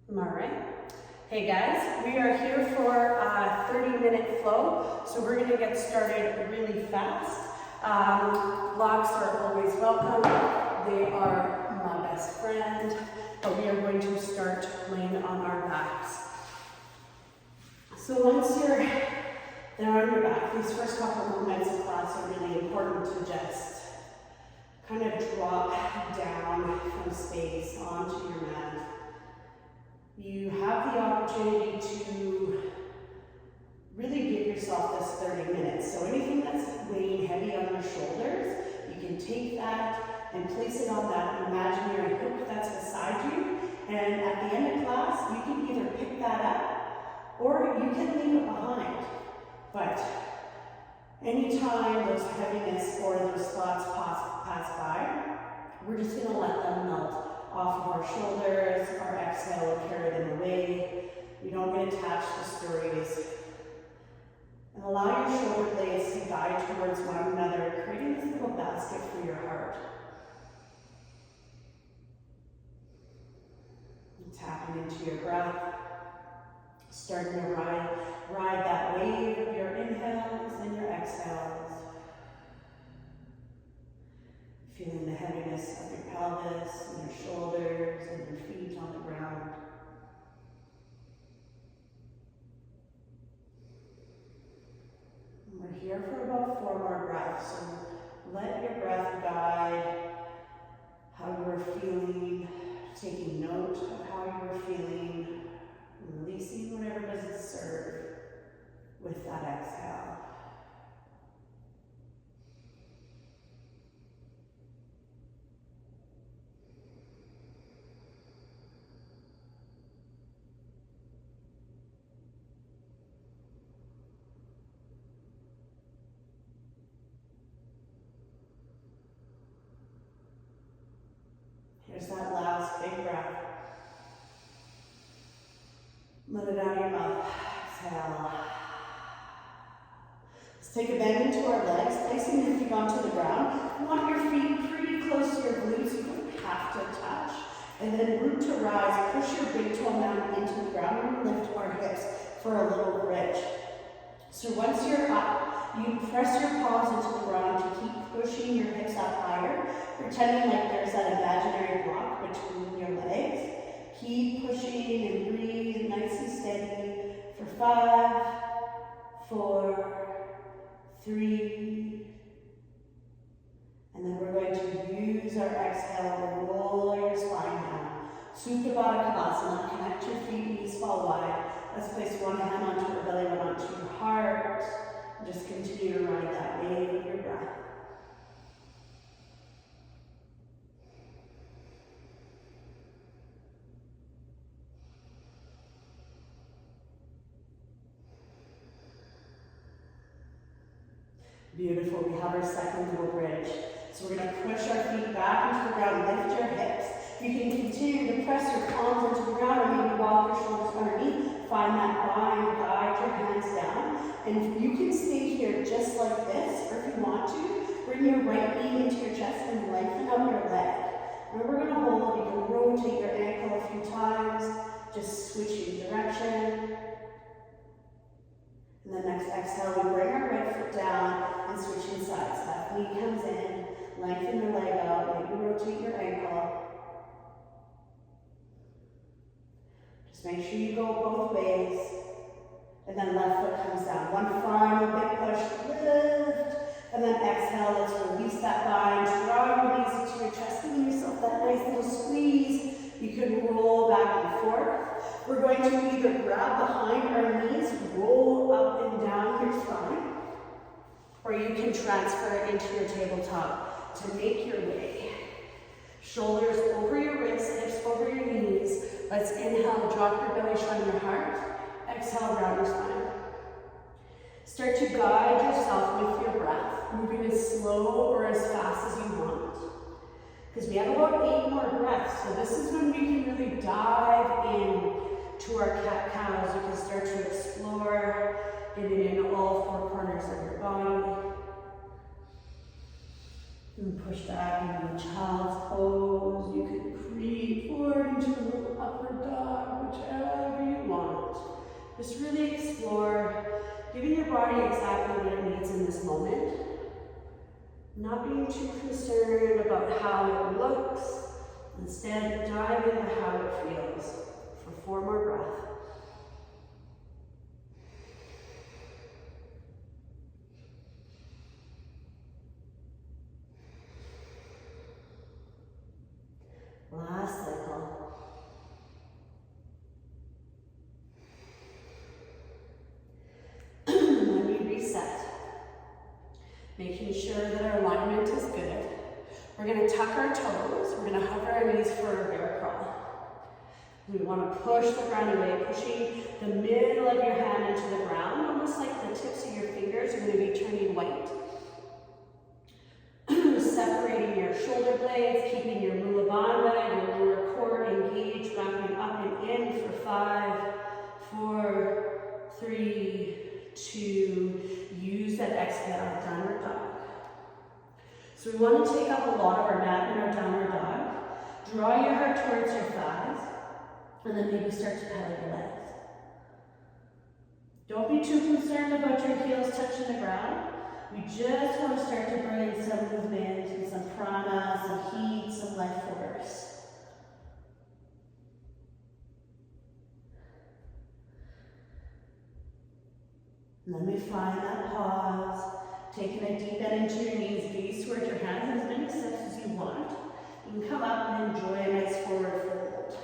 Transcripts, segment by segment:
All right. Hey guys, we are here for a 30-minute flow, so we're going to get started really fast. Blocks are always welcome. They are my best friend, but we are going to start laying on our backs. So once you're down on your back, these first couple of minutes of class are really important to just kind of drop down from space onto your mat. You have the opportunity to really give yourself this 30 minutes. So anything that's weighing heavy on your shoulders, you can take that and place it on that imaginary hook that's beside you. And at the end of class, you can either pick that up or you can leave it behind. But anytime those heaviness or those thoughts pass by, we're just going to let them melt off of our shoulders. Our exhale will carry them away. We don't get attached to stories. And allow your shoulder blades to guide towards one another, creating this little basket for your heart. And tapping into your breath, starting to ride that wave of your inhales and your exhales. Feeling the heaviness of your pelvis and your shoulders and your feet on the ground. And we're here for about 4 more breaths. So let your breath guide how you're feeling, taking note of how you're feeling, releasing whatever doesn't serve with that exhale. Here's that last big breath. Let it out of your mouth. Exhale. Let's take a bend into our legs, placing your feet onto the ground. You want your feet pretty close to your glutes. You don't have to touch. And then root to rise. Push your big toe down into the ground and lift our hips for a little bridge. So once you're up, you press your palms into the ground to keep pushing your hips up higher, pretending like there's that imaginary block between your legs. Keep pushing and breathe nice and steady for 5, 4, 3, and then we're going to use our exhale to roll your spine down. Supta Baddha Konasana. Connect your feet, knees fall wide. Let's place one hand onto your belly, one onto your heart. And just continue to ride that wave of your breath. Beautiful. We have our second little bridge. So we're going to push our feet back into the ground, lift your hips. You can continue to press your palms into the ground or maybe walk your shoulders underneath. Find that bind, guide your hands down. And you can stay here just like this, or if you want to, bring your right knee into your chest and lengthen out your leg. And we're going to hold. You can rotate your ankle a few times, just switching direction. And then next exhale, we bring our right foot down and switching sides. Left knee comes in, lengthen your leg out, maybe rotate your ankle. Just make sure you go both ways. And then left foot comes down. One final big push, lift. And then exhale, let's release that bind. Draw your knees into your chest, giving yourself that nice little squeeze. You can roll back and forth. We're going to either grab behind our knees, roll up and down your spine, or you can transfer it into your tabletop to make your way. Shoulders over your wrists, hips over your knees. Let's inhale, drop your belly, shine your heart. Exhale, round your spine. Start to guide yourself with your breath, moving as slow or as fast as you want. Because we have about 8 more breaths, so this is when we can really dive in to our cat-cows. You can start to explore, getting in all 4 corners of your body. And push back into child's pose. You can creep forward into a little upward dog, Just really explore giving your body exactly what it needs in this moment. Not being too concerned about how it looks. Instead, dive into how it feels for 4 more breaths. Last cycle. Then we reset. Making sure that our alignment is good. We're going to tuck our toes. We're going to hover our knees for a bear crawl. We want to push the ground away, pushing the middle of your hand into the ground, almost like the tips of your fingers are going to be turning white. Separating your shoulder blades, keeping your mula bandha, your lower core engaged, wrapping up and in for 5, 4, 3, 2. Use that exhale, downward dog. So we want to take up a lot of our mat in our downward dog. Draw your heart towards your thighs, and then maybe start to pedal your legs. Don't be too concerned about your heels touching the ground. We just want to start to bring in some movement, and some prana, some heat, some life force. And then we find that pause, taking a deep bend into your knees, gaze towards your hands, as many steps as you want. You can come up and enjoy a nice forward fold.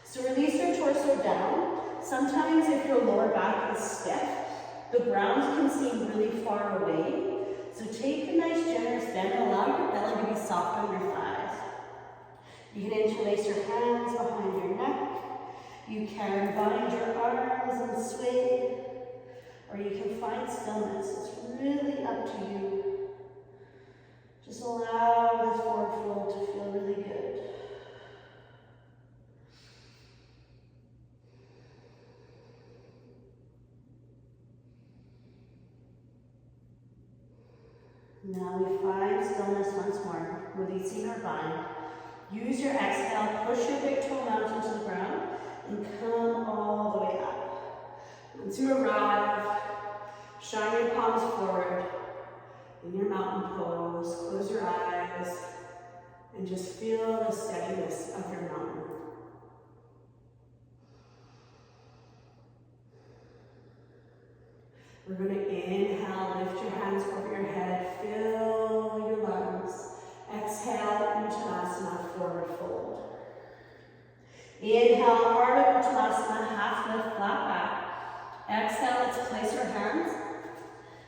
So release your torso down. Sometimes if your lower back is stiff, the ground can seem really far away. So take a nice generous bend and allow your belly to be soft on your thighs. You can interlace your hands behind your neck. You can bind your arms and sway, or you can find stillness. It's really up to you. Just allow this forward fold to feel really good. Now we find stillness once more, releasing our bind. Use your exhale, push your big toe mountain to the ground, and come all the way up. Once you arrive, shine your palms forward in your mountain pose. Close your eyes and just feel the steadiness of your mountain. We're going to inhale, lift your hands over your head, fill your lungs. Exhale, Uttanasana, forward fold. Inhale, Ardha Uttanasana, half lift, flat back. Exhale, let's place our hands.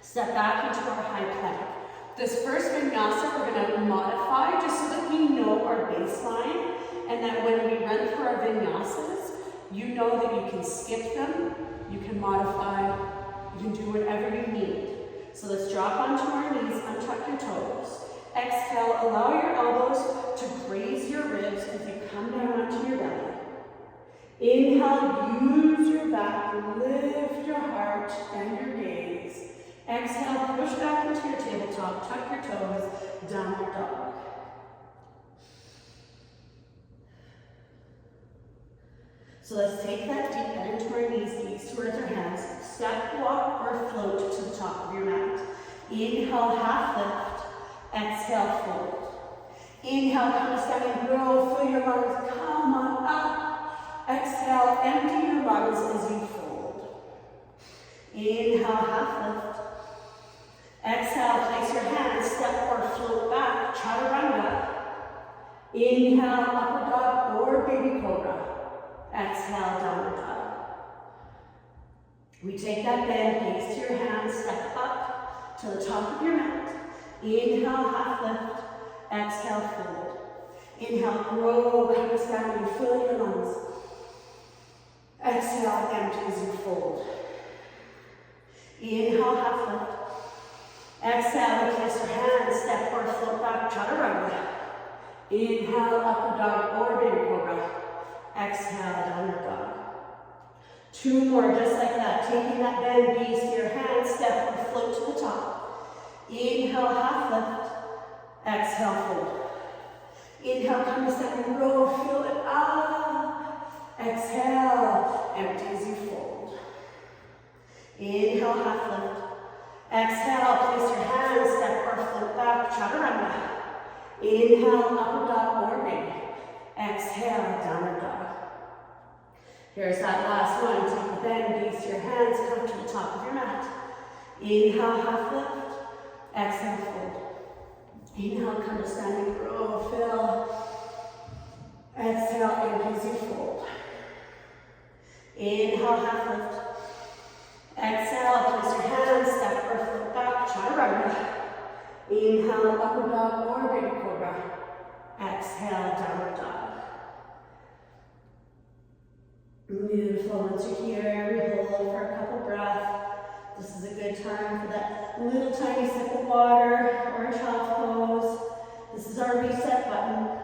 Step back into our high plank. This first vinyasa we're going to modify just so that we know our baseline and that when we run through our vinyasas, you know that you can skip them, you can modify, you can do whatever you need. So let's drop onto our knees, untuck your toes. Exhale, allow your elbows to graze your ribs as you come down onto your belly. Inhale, use your back, lift your heart and your gaze. Exhale, push back into your tabletop, tuck your toes, downward dog. So let's take that deep bend into our knees, gaze towards our hands. Step, walk, or float to the top of your mat. Inhale, half lift. Exhale, fold. Inhale, come down, grow, fill your lungs, come on up. Exhale, empty your lungs as you fold. Inhale, half lift. Exhale, place your hands, step or float back, chaturanga. Inhale, upward dog or baby cobra. Exhale, downward dog. We take that bend, gaze to your hands, step up to the top of your mat. Inhale, half lift. Exhale, fold. Inhale, grow, come down and fill your lungs. Exhale, empty as you fold. Inhale, half lift. Exhale, place your hands, step or float back, chaturanga. Inhale, upward dog or baby cobra. Exhale, downward dog. 2 more, just like that. Taking that bend, gaze to your hands, step or float to the top. Inhale, half lift. Exhale, fold. Inhale, come down and roll, feel it up. Exhale, empty as you fold. Inhale, half lift. Exhale, place your hands, step or float back, chaturanga. Inhale, upper dog or baby. Exhale, downward dog. Here's that last one. Take a bend, gaze your hands, come to the top of your mat. Inhale, half lift. Exhale, fold. Inhale, come to standing crow, fill. Exhale, empty as you fold. Inhale, half lift. Exhale, place your hands, step or float back, chaturanga. Inhale, upward dog or baby cobra. Exhale, downward dog. Beautiful. Once you're here, we hold for a couple breaths. This is a good time for that little tiny sip of water or a child's pose. This is our reset button.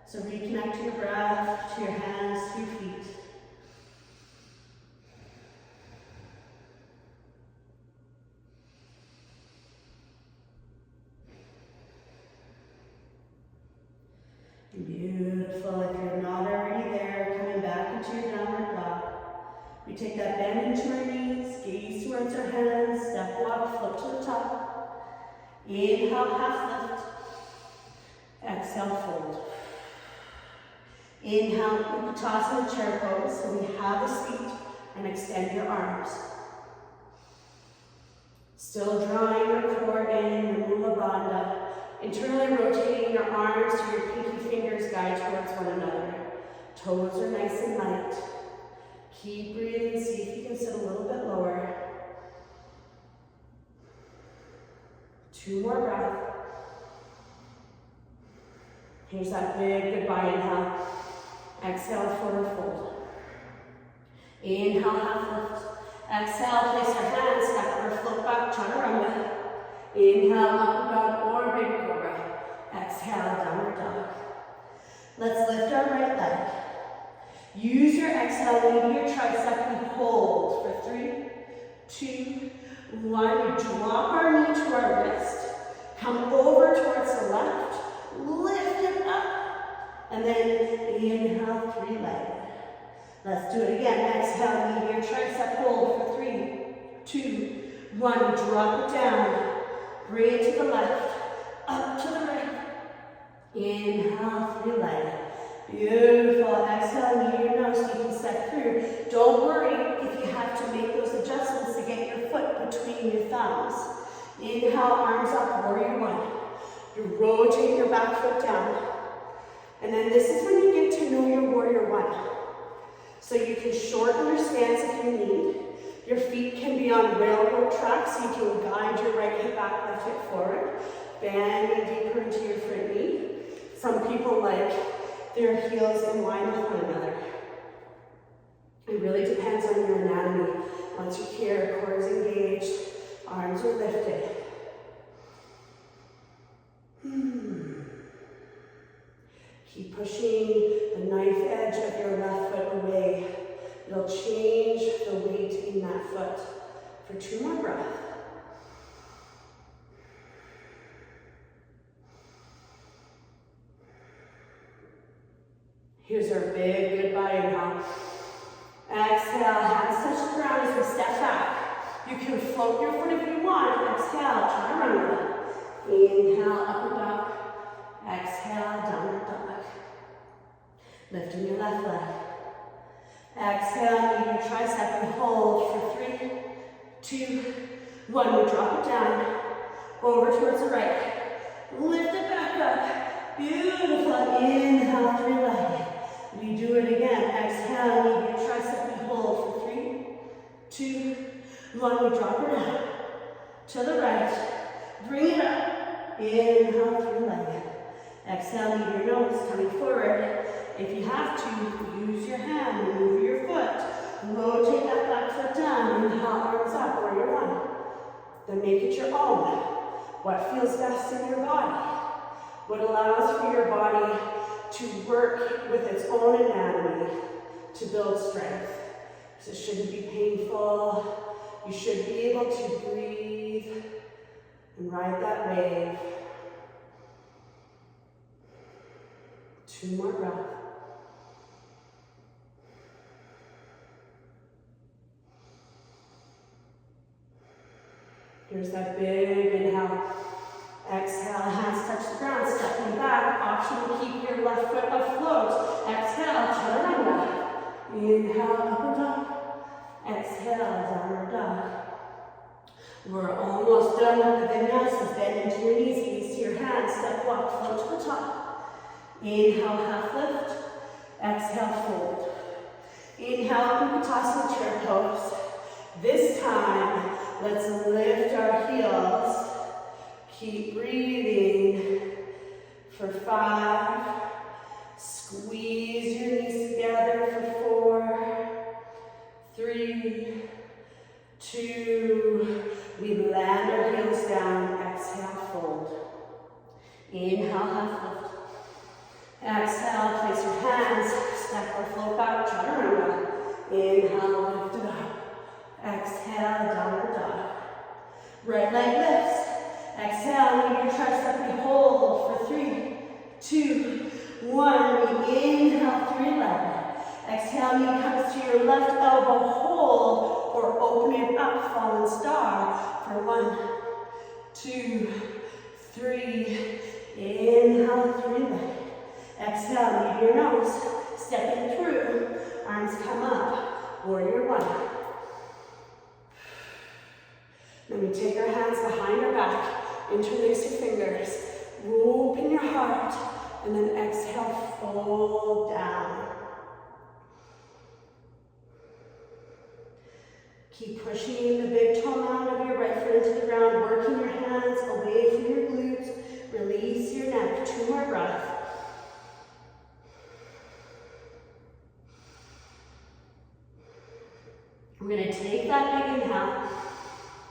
So reconnect to your breath, to your hands, to your feet. Beautiful. If you're not already there, coming back into your downward dog. We take that bend into our knees, gaze towards our hands, step walk, float to the top. Inhale, half lift. Exhale, fold. Inhale, Okotoks chair pose. So we have the seat and extend your arms. Still drawing your core in, your Mula Bandha. Internally rotating your arms to your pinky fingers guide towards one another. Toes are nice and light. Keep breathing, see if you can sit a little bit lower. 2 more breaths. Here's that big goodbye inhale. Exhale, forward fold. Inhale, half lift. Exhale, place your hands, step or float back, chaturanga. Inhale, upward dog or baby cobra. Exhale, downward dog. Let's lift our right leg. Use your exhale, lean your tricep and hold for 3, 2, 1. We drop our knee to our wrist. Come over towards the left. Lift it up. And then inhale, 3 leg. Let's do it again. Exhale, lean your tricep, hold for 3, 2, 1. Drop it down. Bring it to the left, up to the right. Inhale, 3 leg. Beautiful. Exhale, knee your nose, you can step through. Don't worry if you have to make those adjustments to get your foot between your thumbs. Inhale, arms up, warrior 1. You're rotating your back foot down. And then this is when you get to know your warrior 1. So you can shorten your stance if you need. Your feet can be on railroad tracks, so you can guide your right hip back, left hip forward. Bending deeper into your front knee. Some people like their heels in line with one another. It really depends on your anatomy. Once you're here, core is engaged, arms are lifted. Keep pushing the knife edge of your left foot away. It'll change the weight in that foot. For 2 more breaths. Here's our big goodbye inhale. Exhale, hands touch the ground as we step back. You can float your foot if you want. Exhale, chaturanga. Inhale, upward dog. Exhale, downward dog. Lifting your left leg. Exhale, lean your tricep and hold for 3, 2, 1. We drop it down. Over towards the right. Lift it back up. Beautiful. Inhale, 3 leg. We do it again. Exhale, lean your tricep and hold for 3, 2, 1. We drop it down. To the right. Bring it up. Inhale, 3 leg. Exhale, lean your nose coming forward. If you have to, use your hand, move your foot. Rotate that back foot down. Inhale, arms up, warrior 1. Then make it your own. What feels best in your body? What allows for your body to work with its own anatomy to build strength. So it shouldn't be painful. You should be able to breathe and ride that wave. 2 more breaths. Here's that big inhale. Exhale, hands touch the ground, stepping back. Option to keep your left foot afloat. Exhale, chaturanga. Inhale, upward dog. Exhale, downward dog. We're almost done with the vinyasa. Bend into your knees, gaze to your hands, step walk, float to the top. Inhale, half lift. Exhale, fold. Inhale, Ukotoks chair pose. This time, let's lift our heels. Keep breathing for 5. Squeeze your knees together for 4, 3, 2. We land our heels down. Exhale, fold. Inhale, half lift. Exhale, place your hands. Step or float back, chaturanga. Inhale, lift it up. Exhale, downward dog. Right leg lifts. Exhale, leave your tricep and hold for 3, 2, 1. We inhale, 3 leg. Exhale, knee comes to your left elbow, hold, or open it up, fallen star for 1, 2, 3. Inhale, 3 leg. Exhale, leave your nose, stepping through, arms come up, warrior 1. Then we take our hands behind our back, interlace your fingers, open your heart, and then exhale, fold down. Keep pushing the big toe mound of your right foot into the ground, working your hands away from your glutes, release your neck. 2 more breaths. We're going to take that big inhale,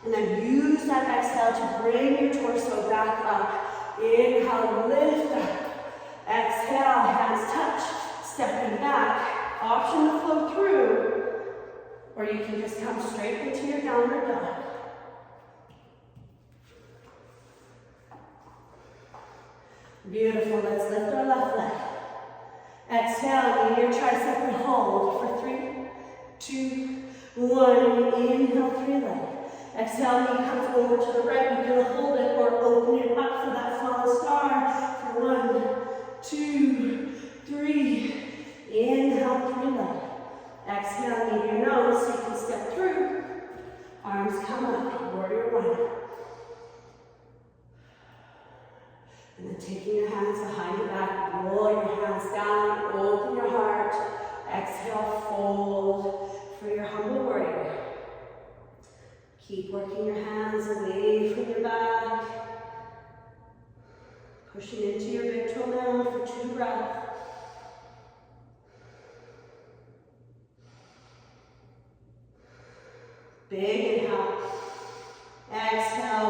and then use that exhale to bring your torso back up. Inhale, lift up. Exhale, hands touch, stepping back. Option to flow through, or you can just come straight into your downward dog. Beautiful, let's lift our left leg. Exhale, knee your tricep and hold for 3, 2, 1. Inhale, 3 leg. Exhale, knee comes over to the right. You're going to hold it or open it up for that fallen star for 1, 2, 3. Inhale, 3 leg. Exhale, leave your nose so you can step through. Arms come up, warrior 1. And then taking your hands behind your back, roll your hands down, open your heart. Exhale, fold for your humble warrior. Keep working your hands away from your back. Pushing into your big toe mound for 2 breaths. Big inhale. Exhale,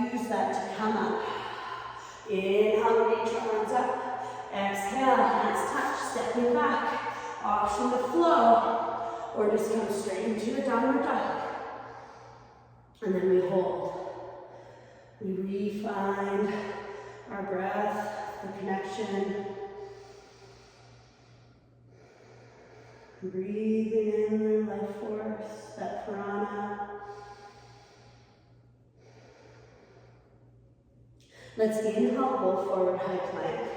we use that to come up. Inhale, reach your arms up. Exhale, hands touch, stepping back. Option to flow, or just come straight into a downward dog. And then we hold. We refine our breath, the connection. Breathing in your life force, that prana. Let's inhale, roll forward, high plank.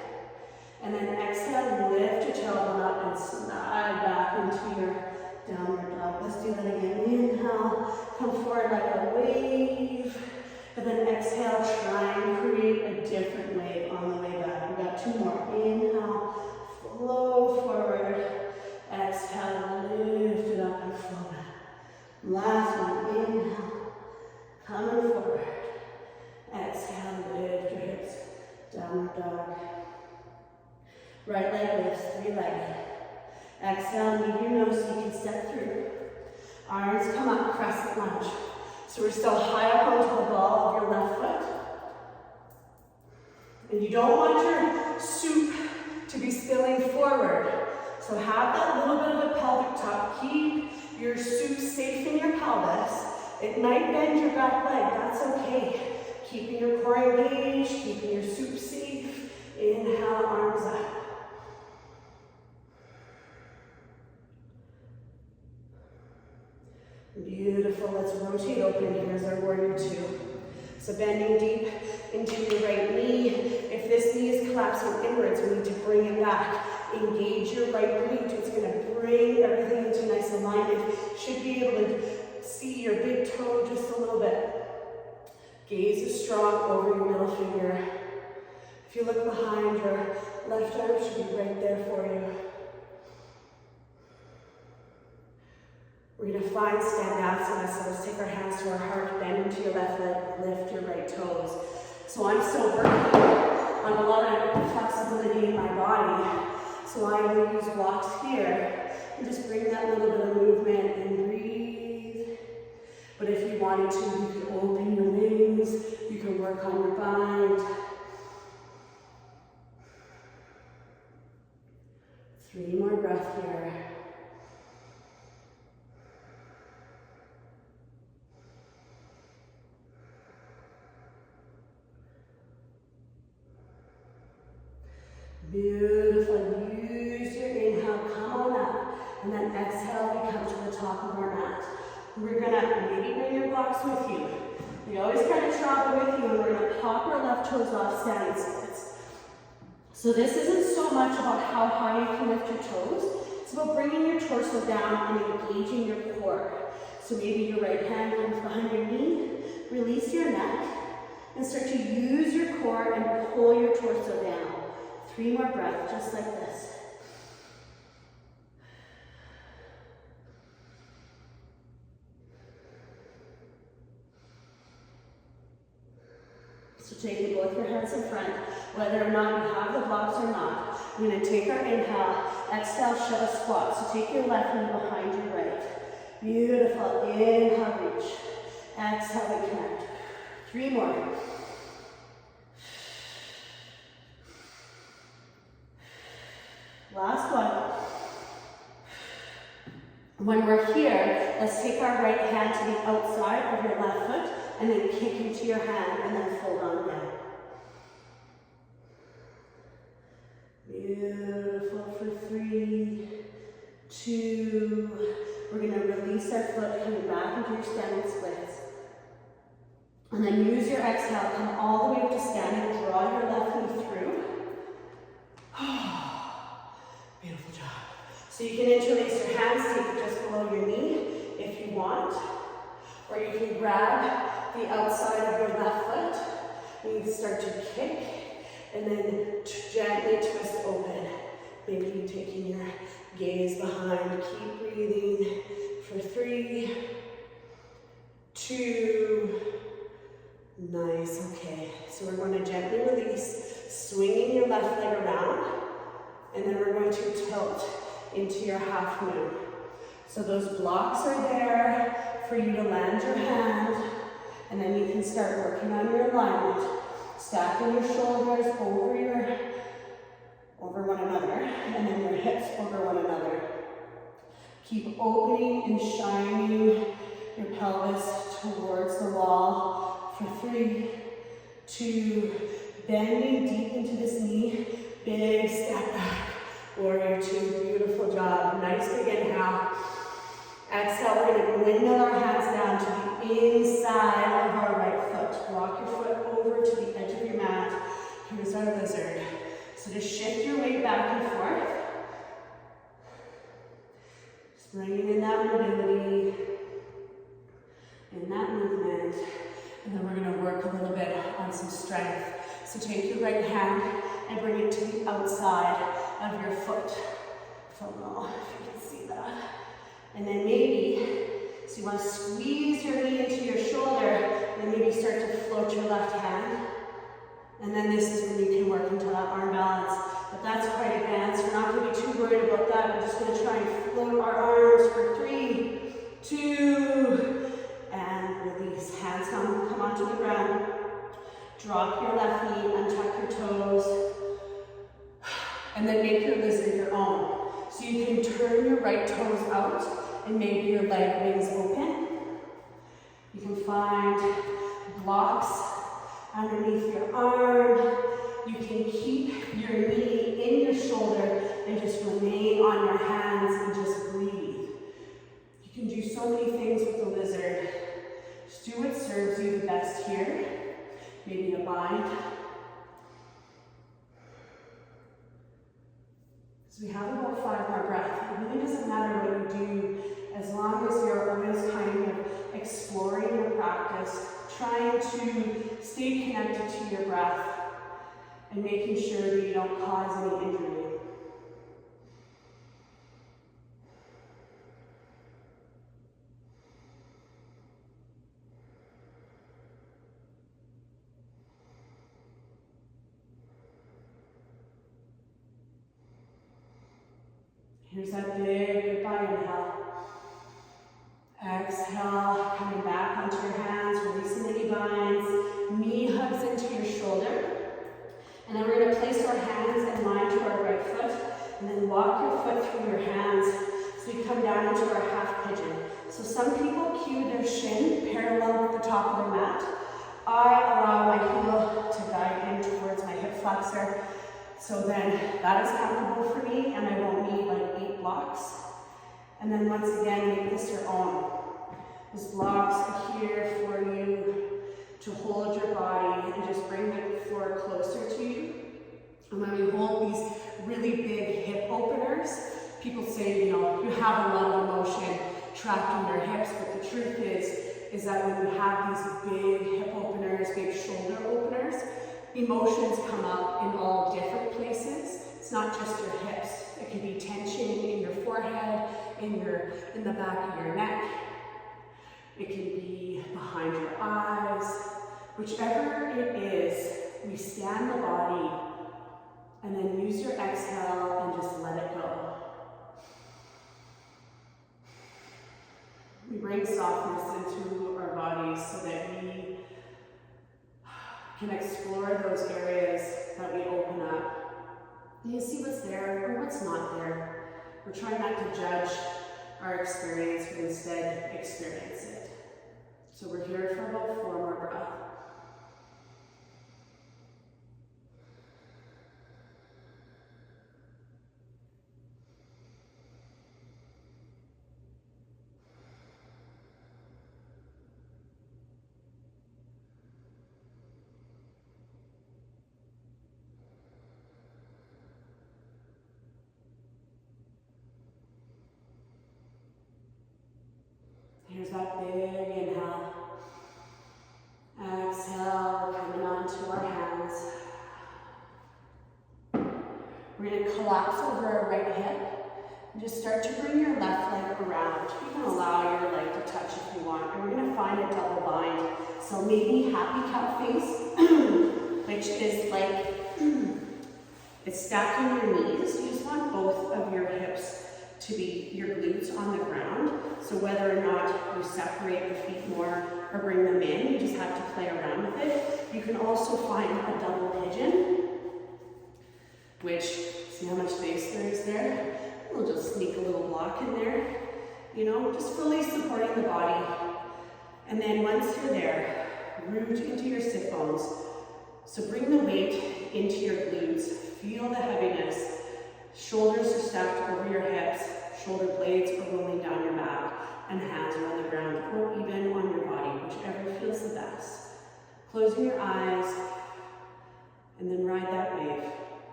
And then exhale, lift your tailbone up and slide back into your downward dog. Let's do that again. Inhale, come forward like a wave. And then exhale, try and create a different wave on the way back. We got 2 more. Inhale, flow forward. Exhale, lift it up and flow back. Last one, inhale, coming forward. Exhale, lift your hips, downward dog. Right leg lifts, 3-legged. Exhale, leave your nose so you can step through. Arms come up, crescent lunge. So we're still high up onto the ball of your left foot. And you don't want your soup to be spilling forward. So have that little bit of a pelvic tuck. Keep your soup safe in your pelvis. It might bend your back leg, that's okay. Keeping your core engaged, keeping your soup safe. Inhale, arms up. Beautiful, let's rotate open. Here's our warrior 2. So bending deep into your right knee. If this knee is collapsing inwards, we need to bring it back. Engage your right glute. It's going to bring everything into nice alignment. Should be able to see your big toe just a little bit. Gaze is strong over your middle finger. If you look behind, your left arm should be right there for you. We're going to find Skandasana, so let's take our hands to our heart, bend into your left leg, lift your right toes. So I'm still working on a lot of flexibility in my body. So I will use blocks here and just bring that little bit of movement and breathe. But if you wanted to, you could open your wings, you can work on your bind. 3 more breaths here. Beautiful. Use your inhale, come on up. And then exhale, we come to the top of our mat. We're gonna maybe bring your blocks with you. We always kind of drop it with you, and we're gonna pop our left toes off standing splits. So this isn't so much about how high you can lift your toes. It's about bringing your torso down and engaging your core. So maybe your right hand comes behind your knee, release your neck, and start to use your core and pull your torso down. 3 more breaths, just like this. So taking both your hands in front, whether or not you have the blocks or not. We're going to take our inhale, exhale, shove a squat. So take your left knee behind your right. Beautiful. Inhale, reach. Exhale, we connect. 3 more. Last one. When we're here, let's take our right hand to the outside of your left foot and then kick into your hand and then fold on down. Beautiful for 3, 2. We're going to release our foot, coming back into your standing splits. And then use your exhale, come all the way up to standing, draw your left knee through. Beautiful job. So you can interlace your hands, take it just below your knee if you want. Or you can grab the outside of your left foot and you can start to kick and then gently twist open. Maybe taking your gaze behind. Keep breathing for 3, 2, nice, okay. So we're going to gently release, swinging your left leg around. And then we're going to tilt into your half moon. So those blocks are there for you to land your hand, and then you can start working on your alignment, stacking your shoulders over one another, and then your hips over one another. Keep opening and shining your pelvis towards the wall for 3, 2, bending deep into this knee. Big step back, warrior 2, beautiful job. Nice big inhale. Exhale, we're going to windmill our hands down to the inside of our right foot. Walk your foot over to the edge of your mat. Here's our lizard. So just shift your weight back and forth. Just bringing in that mobility, in that movement. And then we're going to work a little bit on some strength. So take your right hand and bring it to the outside of your foot. I don't know if you can see that. And then maybe, so you want to squeeze your knee into your shoulder and maybe start to float your left hand. And then this is when you can work into that arm balance. But that's quite advanced. We're not going to be too worried about that. We're just going to try and float our arms for 3, 2, and release. Hands come onto the ground. Drop your left knee, untuck your toes, and then make your lizard your own. So you can turn your right toes out and maybe your leg wings open. You can find blocks underneath your arm. You can keep your knee in your shoulder and just remain on your hands and just breathe. You can do so many things with the lizard. Just do what serves you the best here. So we have about 5 more breaths. It really doesn't matter what you do as long as you're always kind of exploring your practice, trying to stay connected to your breath and making sure that you don't cause any injury. Here's that big goodbye inhale. Exhale, coming back onto your hands, releasing the knee binds, knee hugs into your shoulder. And then we're going to place our hands in line to our right foot, and then walk your foot through your hands so we come down into our half pigeon. So some people cue their shin parallel with the top of their mat. I allow my heel to guide in towards my hip flexor. So then that is comfortable for me, and I won't need like 8 blocks. And then once again, make this your own. These blocks are here for you to hold your body and just bring the floor closer to you. And when we hold these really big hip openers, people say, you know, you have a lot of emotion trapped in your hips, but the truth is that when you have these big hip openers, big shoulder openers, emotions come up in all different places. It's not just your hips. It could be tension in your forehead, in the back of your neck. It can be behind your eyes. Whichever it is, we stand the body and then use your exhale and just let it go. We bring softness into our bodies so that we can explore those areas that we open up. You see what's there or what's not there. We're trying not to judge our experience, but instead experience it. So we're here for about 4 more breaths. Here's that big inhale. Exhale, coming onto our hands. We're going to collapse over our right hip and just start to bring your left leg around. You can allow your leg to touch if you want. And we're going to find a double bind. So maybe happy cat face, which is like it's stacking your knees. You just want both of your hips to be your glutes on the ground. So whether or not you separate the feet more or bring them in, you just have to play around with it. You can also find a double pigeon, which, see how much space there is there? We'll just sneak a little block in there, you know, just fully supporting the body. And then once you're there, root into your sit bones. So bring the weight into your glutes, feel the heaviness. Shoulders are stacked over your hips, shoulder blades are rolling down your back, and hands are on the ground or even on your body, whichever feels the best. Closing your eyes, and then ride that wave.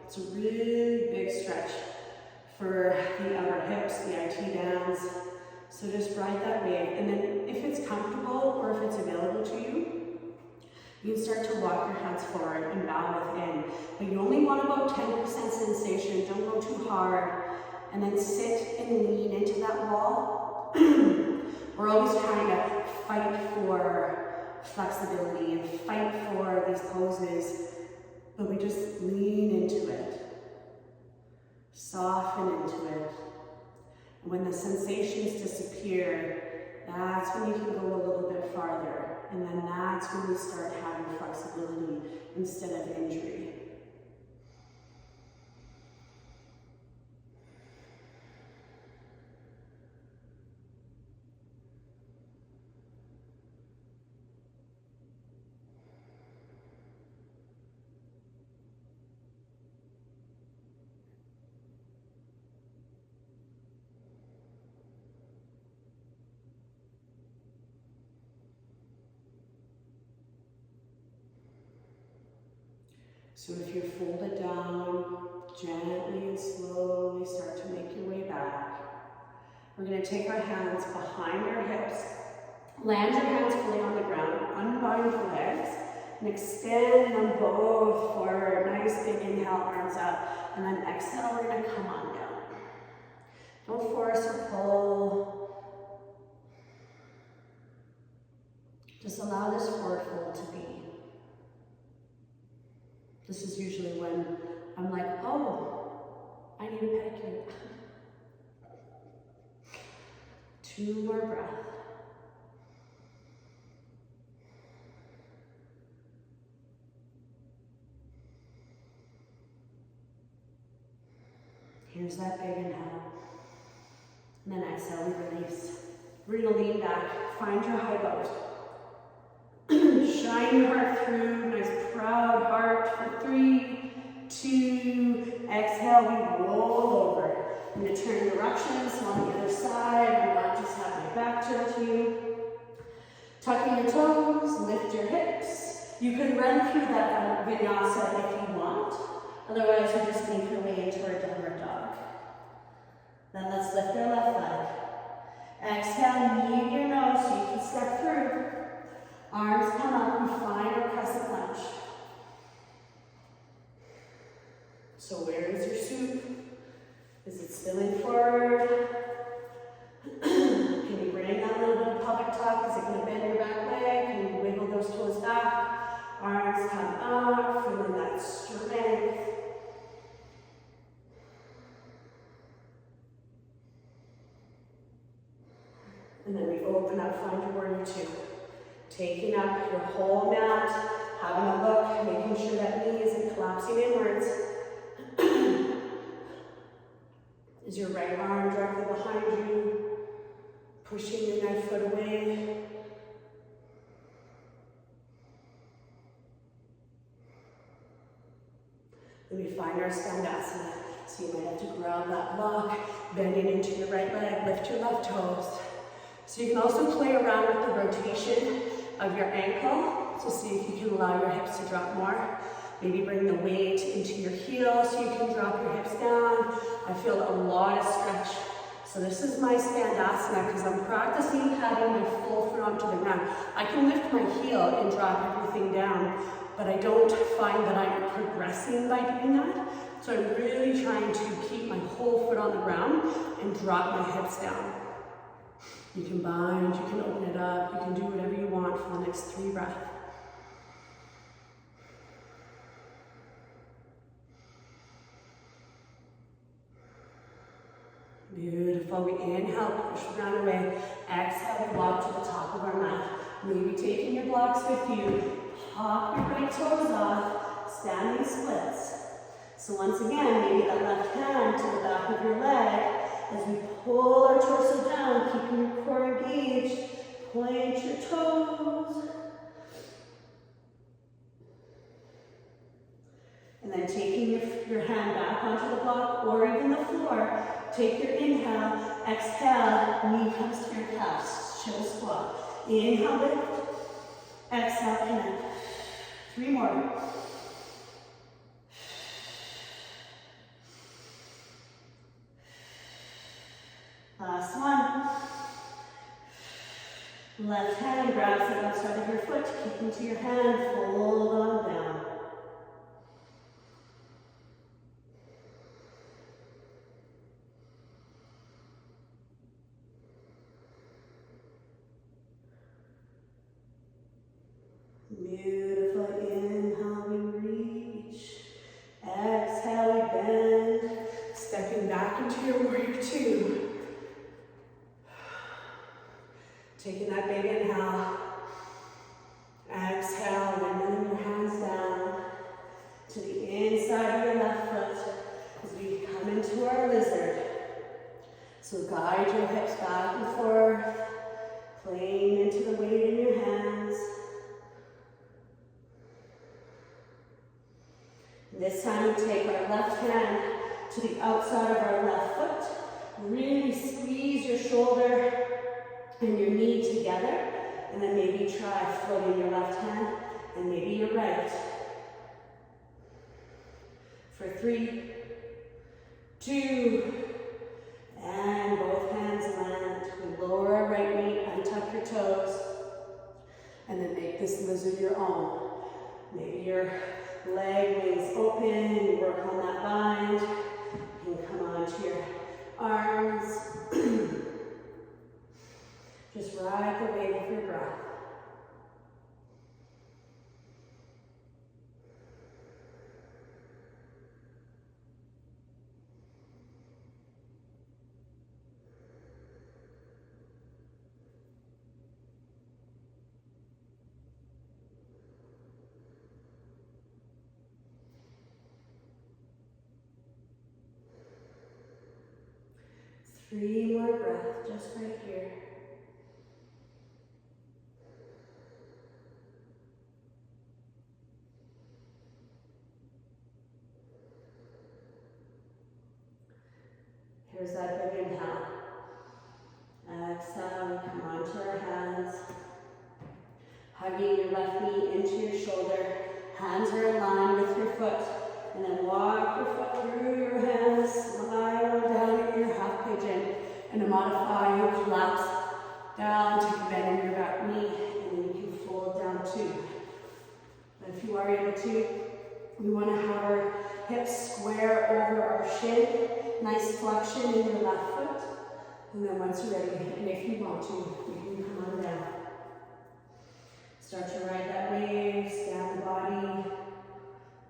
It's a really big stretch for the outer hips, the IT bands. So just ride that wave, and then if it's comfortable or if it's available to you, you can start to walk your hands forward and bow within. But you only want about 10% sensation, don't go too hard. And then sit and lean into that wall. We're always trying to fight for flexibility and fight for these poses, but we just lean into it. Soften into it. And when the sensations disappear, that's when you can go a little bit farther. And then that's when we start having flexibility instead of injury. So if you're folded down, gently and slowly going to take our hands behind our hips. Land your hands fully on the ground. Unbind your legs. And extend them both forward. Nice big inhale, arms up. And then exhale, we're going to come on down. Don't force or pull. Just allow this forward fold to be. This is usually when I'm like, oh, I need a pedicure. 2 more breaths. Here's that big inhale. And then exhale, we release. We're going to lean back. Find your high boat. Shine your heart through. Nice proud heart for 3, 2. Exhale, we roll over. I'm going to turn directions on the other side. I'm not just having your back turned to you. Tucking your toes, lift your hips. You can run through that vinyasa if you want. Otherwise, you just make your way into our downward dog. Then let's lift our left leg. Exhale, knee your nose so you can step through. Arms come up, we find our crescent lunge. So where is your soup? Is it spilling forward? Can you bring that little bit of pelvic tuck? Is it going to bend your back leg? Can you wiggle those toes back? Arms come up, feeling that strength. And then we open up, find your warrior 2. Taking up your whole mat, having a look, making sure that knee isn't collapsing inwards. Is your right arm directly behind you? Pushing your right foot away. Then we find our Skandasana. So you might have to grab that block, bending into your right leg, lift your left toes. So you can also play around with the rotation of your ankle. So see if you can allow your hips to drop more. Maybe bring the weight into your heel so you can drop your hips down. I feel a lot of stretch. So this is my Skandasana because I'm practicing having my full foot onto the ground. I can lift my heel and drop everything down, but I don't find that I'm progressing by doing that. So I'm really trying to keep my whole foot on the ground and drop my hips down. You can bind, you can open it up, you can do whatever you want for the next 3 breaths. Beautiful. We inhale, push the ground away. Exhale, we walk to the top of our mat. Maybe taking your blocks with you. Hop your right toes off, standing splits. So once again, maybe that left hand to the back of your leg as we pull our torso down, keeping your core engaged. Point your toes. And then taking your hand back onto the block or even the floor. Take your inhale, exhale, knee comes to your calves, chill squat. Inhale, lift, exhale, connect. 3 more. Last one. Left hand grabs the outside of your foot, kick into your hand, fold on down. Beautiful. Inhale, we reach. Exhale, we bend. Stepping back into your warrior 2. Taking that big inhale. Exhale, and then your hands down to the inside of your left foot as we come into our lizard. So guide your hips back and forth, playing into the weight in your hands. This time we take our left hand to the outside of our left foot. Really squeeze your shoulder and your knee together. And then maybe try floating your left hand and maybe your right. For 3, 2, and both hands land. lower our right knee, untuck your toes, and then make this lizard your own. Maybe your leg wings open, you work on that bind. You can come onto your arms. Just ride the wave of your breath. Three more breaths just right here. Here's that big inhale. Exhale, we come onto our hands. Hugging your left knee into your shoulder. Hands are in line with your foot. And then walk your foot through your hands. Slide on down in your half pigeon. And to modify, you collapse down, take a bend in your back knee. And then you can fold down too. But if you are able to, we want to have our hips square over our shin. Nice flexion in your left foot. And then once you're ready, and if you want to, you can come on down. Start to ride that wave, scan the body,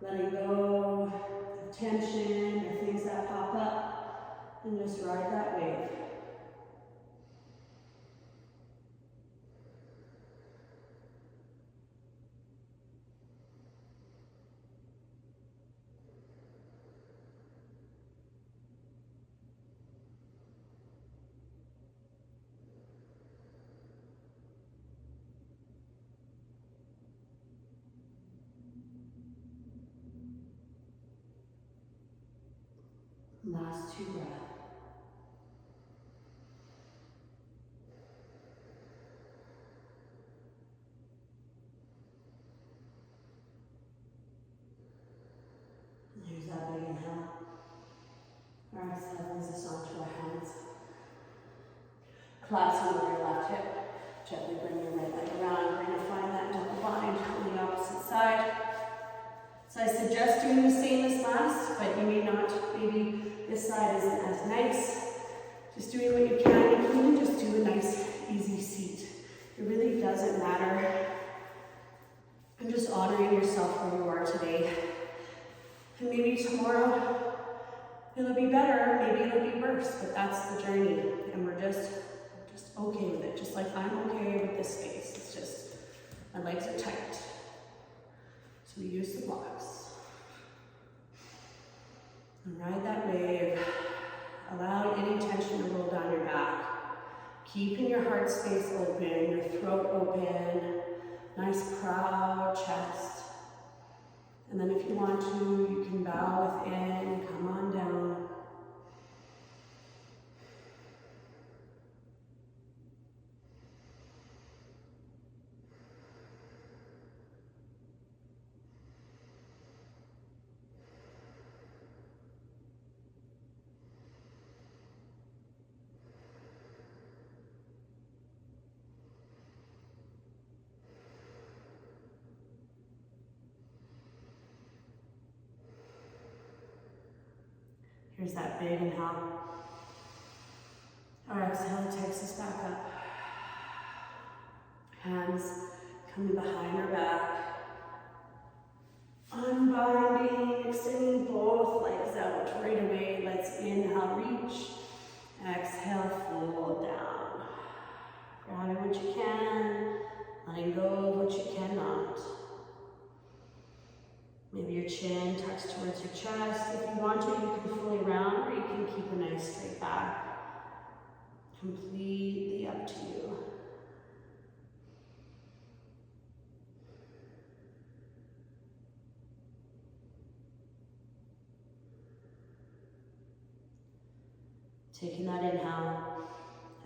letting go of tension or things that pop up, and just ride that wave. Last two breaths. Here's that big inhale. Our exhale brings us onto our hands. Collapsing over your left hip. Gently bring your right leg around. We're going to find that double bind on the opposite side. So I suggest doing the same as last, but you may not, maybe this side isn't as nice. Just doing what you can. You can even just do a nice, easy seat. It really doesn't matter. And just honoring yourself where you are today. And maybe tomorrow it'll be better, maybe it'll be worse, but that's the journey. And we're just okay with it. Just like I'm okay with this space. It's just, my legs are tight. So we use the blocks. And ride that wave. Allow any tension to roll down your back. Keeping your heart space open, your throat open. Nice proud chest. And then if you want to, you can bow within, come on down. Here's that big inhale. Our exhale takes us back up. Hands coming behind our back. Unbinding, extending both legs out right away. Let's inhale, reach. Exhale, fold down. Grabbing what you can, letting go of what you cannot. Maybe your chin tucks towards your chest. If you want to, you can fully round, or you can keep a nice straight back. Completely up to you. Taking that inhale,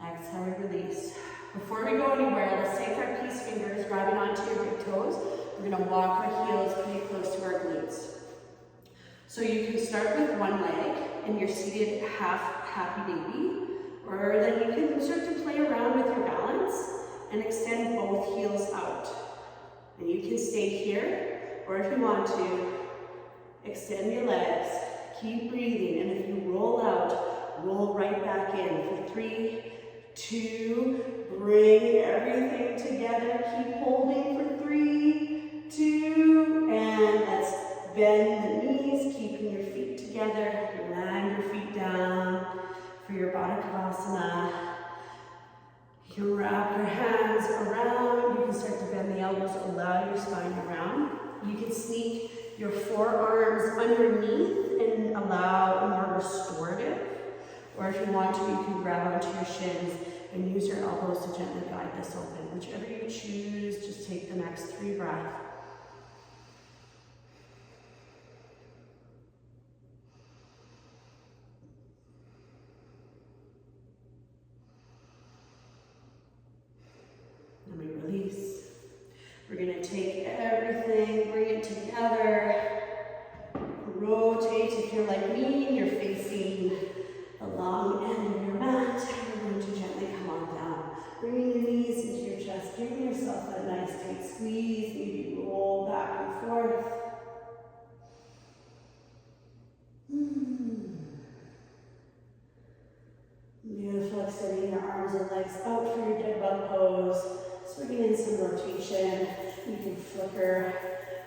exhale, release. Before we go anywhere, let's take our peace fingers, grabbing onto your big toes. We're going to walk our heels pretty close to our glutes. So you can start with one leg, and you're seated half happy baby. Or then you can start to play around with your balance and extend both heels out. And you can stay here, or if you want to, extend your legs, keep breathing, and if you roll out, roll right back in for 3, 2, bring everything together, keep holding for 3, 2, and let's bend the knees, keeping your feet together, land your feet down for your Baddha Konasana. You can wrap your hands around, you can start to bend the elbows, allow your spine around. You can sneak your forearms underneath and allow a more restorative. Or if you want to, you can grab onto your shins and use your elbows to gently guide this open. Whichever you choose, just take the next 3 breaths. And we release. We're going to take everything, bring it together. Rotate if you're like me, you're facing the long end of your mat. You're going to gently come on down. Bringing your knees into your chest, giving yourself a nice tight squeeze. Maybe roll back and forth. Beautiful, extending your arms and legs out for your dead bug pose. So bringing in some rotation. You can flicker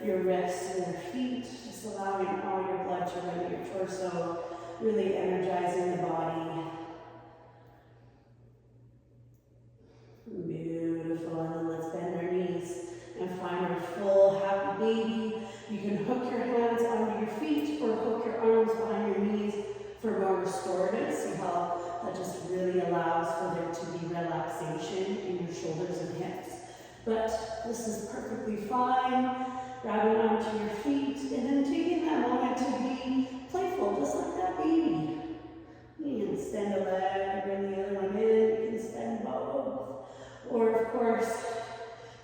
your wrists and your feet, just allowing all your blood to run to your torso, really energizing the body. Beautiful, and then let's bend our knees and find our full happy baby. You can hook your hands onto your feet or hook your arms behind your knees for more restorative. See how that just really allows for there to be relaxation in your shoulders and hips. But this is perfectly fine. Grabbing onto your feet and then taking that moment to be playful, just like that baby. You can extend a leg, bring the other one in, you can extend both. Or of course,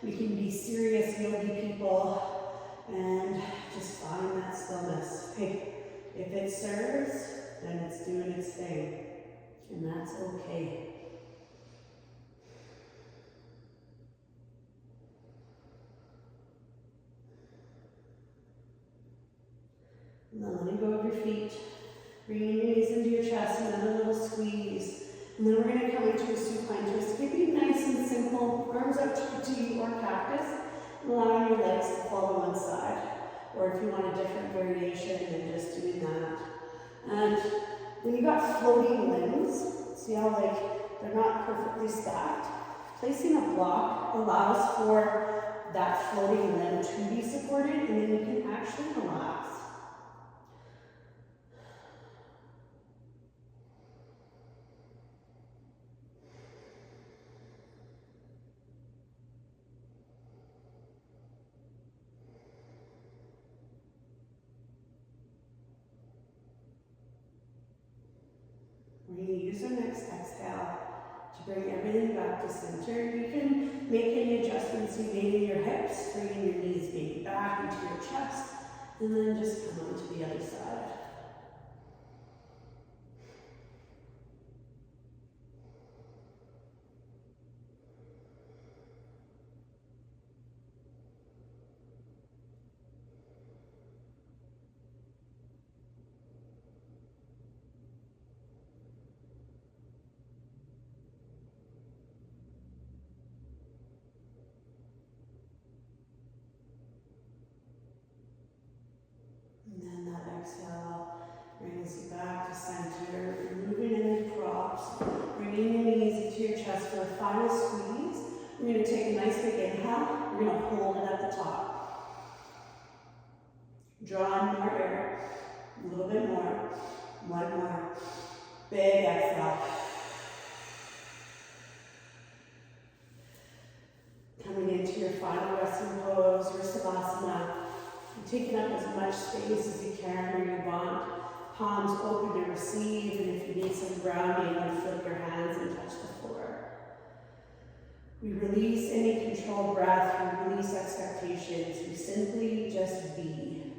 we can be serious yogi people and just find that stillness. Hey, if it serves, then it's doing its thing, and that's okay. And then letting go of your feet, bringing your knees into your chest, another little squeeze. And then we're going to come into a supine twist. Keep it nice and simple, arms up to you or cactus, allowing your legs to fall to one side. Or if you want a different variation, then just doing that. And when you got floating limbs, see how they're not perfectly stacked? Placing a block allows for that floating limb to be supported, and then you can actually relax. We're going to use our next exhale to bring everything back to center. You can make any adjustments you made in your hips, bringing your knees maybe back into your chest, and then just come on to the other side. Exhale, brings you back to center, moving into props, bringing your knees into your chest for a final squeeze. We're going to take a nice big inhale, we're going to hold it at the top. Draw in more air, a little bit more, one more. Big exhale. Coming into your final resting pose, or Savasana. Taking up as much space as you can where you want. Palms open to receive, and if you need some grounding, then flip your hands and touch the floor. We release any controlled breath, we release expectations, we simply just be.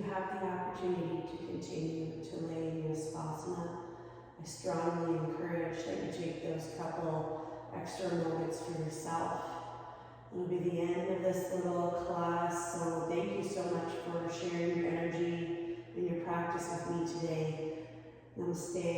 have the opportunity to continue to lay in this asana, I strongly encourage that you take those couple extra moments for yourself. It'll be the end of this little class, so thank you so much for sharing your energy and your practice with me today. Namaste.